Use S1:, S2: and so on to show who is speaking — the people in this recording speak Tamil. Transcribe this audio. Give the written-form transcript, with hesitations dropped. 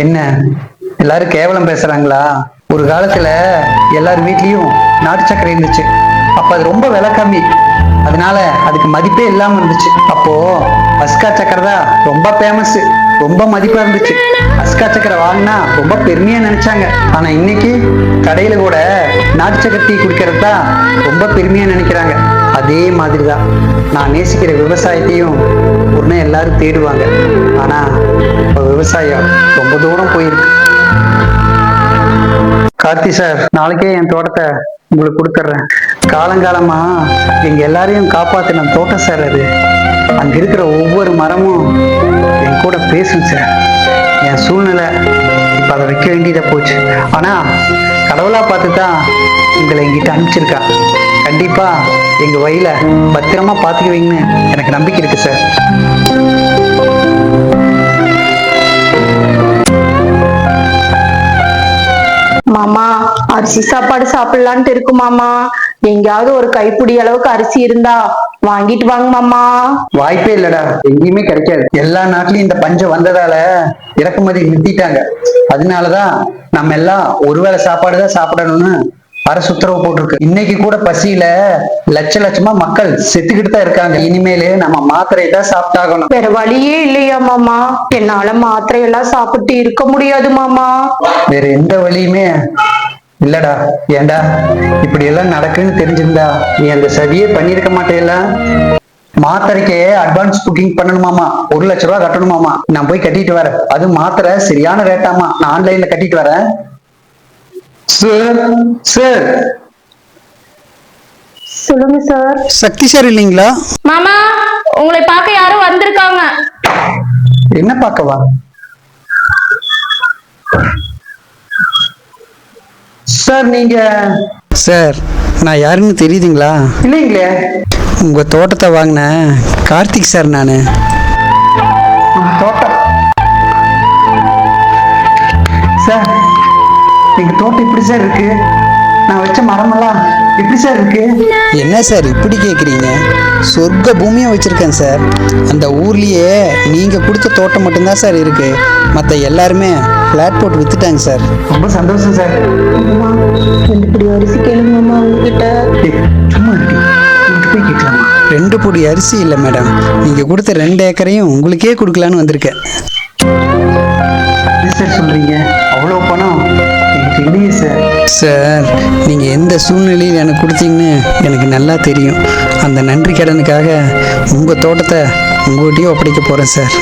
S1: என்ன எல்லாரும் கேவலம் பேசுறாங்களா? ஒரு காலத்துல எல்லார் வீட்லயும் நாட்டு சக்கரை இருந்துச்சு. அப்ப அது ரொம்ப விலை கம்மி, அதனால அதுக்கு மதிப்பே இல்லாம இருந்துச்சு. அப்போ அஸ்கா சக்கரை தான் ரொம்ப ஃபேமஸ், ரொம்ப மதிப்பா இருந்துச்சு. அஸ்கா சக்கரை வாங்கினா ரொம்ப பெருமையா நினைச்சாங்க. ஆனா இன்னைக்கு கடையில கூட நாட்டு சக்கரை டீ குடிக்கிறது தான் ரொம்ப பெருமையா நினைக்கிறாங்க. அதே மாதிரிதான் நான் நேசிக்கிற விவசாயத்தையும் உடனே எல்லாரும் தேடுவாங்க. ஆனா இப்ப விவசாயம் ரொம்ப தூரம் போயிருக்கு. கார்த்தி சார், நாளைக்கே என் தோட்டத்தை உங்களுக்கு கொடுத்துட்றேன். காலங்காலமா எங்க எல்லாரையும் காப்பாத்தின தோட்டம் சார் அது. அங்க இருக்கிற ஒவ்வொரு மரமும் என் கூட பேசும் சார். என் சூழ்நிலை இப்ப அதை வைக்க வேண்டியதா போச்சு. ஆனா கடவுளா பார்த்துதான் உங்களை எங்கிட்ட அனுப்பிச்சிருக்கா. கண்டிப்பா எங்க வயல பத்திரமா பாத்துக்குவீங்கன்னு எனக்கு நம்பிக்கை இருக்கு சார்.
S2: மாமா, அரிசி சாப்பாடு சாப்பிடலான்ட்டு இருக்கு மாமா. எங்கேயாவது ஒரு கைப்பிடி அளவுக்கு அரிசி இருந்தா வாங்கிட்டு வாங்க மாமா.
S1: வாய்ப்பே இல்லடா, எங்கேயுமே கிடைக்காது. எல்லா நாட்டிலயும் இந்த பஞ்சம் வந்ததால இறக்குமதி நிறுத்திட்டாங்க. அதனாலதான் நம்ம எல்லாம் ஒருவேளை சாப்பாடுதான் சாப்பிடணும்னு அரசு உத்தரவு போட்டிருக்கு. இன்னைக்கு கூட பசியில லட்சமா மக்கள் செத்துக்கிட்டு தான் இருக்காங்க. இனிமேலே நம்ம மாத்திரை தான் சாப்பிட்டாகணும்.
S2: வேற வழியே இல்லையா மாமா? என்னால மாத்திரை எல்லாம் சாப்பிட்டு இருக்க முடியாது மாமா.
S1: வேற எந்த வழியுமே இல்லடா. ஏண்டா இப்படி எல்லாம் நடக்குன்னு தெரிஞ்சிருந்தா நீ அந்த சதியே பண்ணிருக்க மாட்டேல. மாத்திரைக்கே அட்வான்ஸ் புக்கிங் பண்ணணுமாமா, 1 லட்ச ரூபாய் கட்டணுமாமா. நான் போய் கட்டிட்டு வரேன். அது மாத்திரை சரியான ரேட்டாமா, நான் ஆன்லைன்ல கட்டிட்டு வரேன். Sir sir.
S2: சொல்லுங்க சார்.
S1: சக்தி சார் இல்லைங்களா?
S2: மாமா, உங்களை பார்க்க யாரும் வந்திருக்காங்க.
S1: என்ன பார்க்கவா? சார் நீங்க? சார் நான் யாருன்னு தெரியுதுங்களா? இல்லைங்களே. உங்க தோட்டத்தை வாங்கின கார்த்திக் சார் நானு. தோட்டம் சார், எங்க தோட்டம் இப்படி சார் இருக்கு. நான் வச்ச மரமெல்லாம் எப்படி சார் இருக்கு?
S3: என்ன சார் இப்படி கேட்குறீங்க? சொர்க்க பூமியாக வச்சுருக்கேன் சார். அந்த ஊர்லேயே நீங்கள் கொடுத்த தோட்டம் மட்டும்தான் சார் இருக்கு. மற்ற எல்லாருமே ஃப்ளாட் போட்டு வித்துட்டாங்க சார்.
S1: ரொம்ப சந்தோஷம் சார்.
S2: மாமா, 2 பிடி அரிசி கேளுங்க மாமா உங்ககிட்ட.
S1: சும்மா இருக்கு, போய் கேட்கலாமா?
S3: 2 பொடி அரிசி இல்லை மேடம், நீங்கள் கொடுத்த 2 ஏக்கரையும் உங்களுக்கே கொடுக்கலான்னு வந்திருக்கேன்.
S1: சார் சொல்றீங்க? அவ்வளோ பணம் எனக்கு இல்லையே சார்.
S3: சார் நீங்கள் எந்த சூழ்நிலையில் எனக்கு கொடுத்தீங்கன்னு எனக்கு நல்லா தெரியும். அந்த நன்றி கடனுக்காக உங்கள் தோட்டத்தை உங்கள்கிட்டயே ஒப்படைக்க போகிறேன் சார்.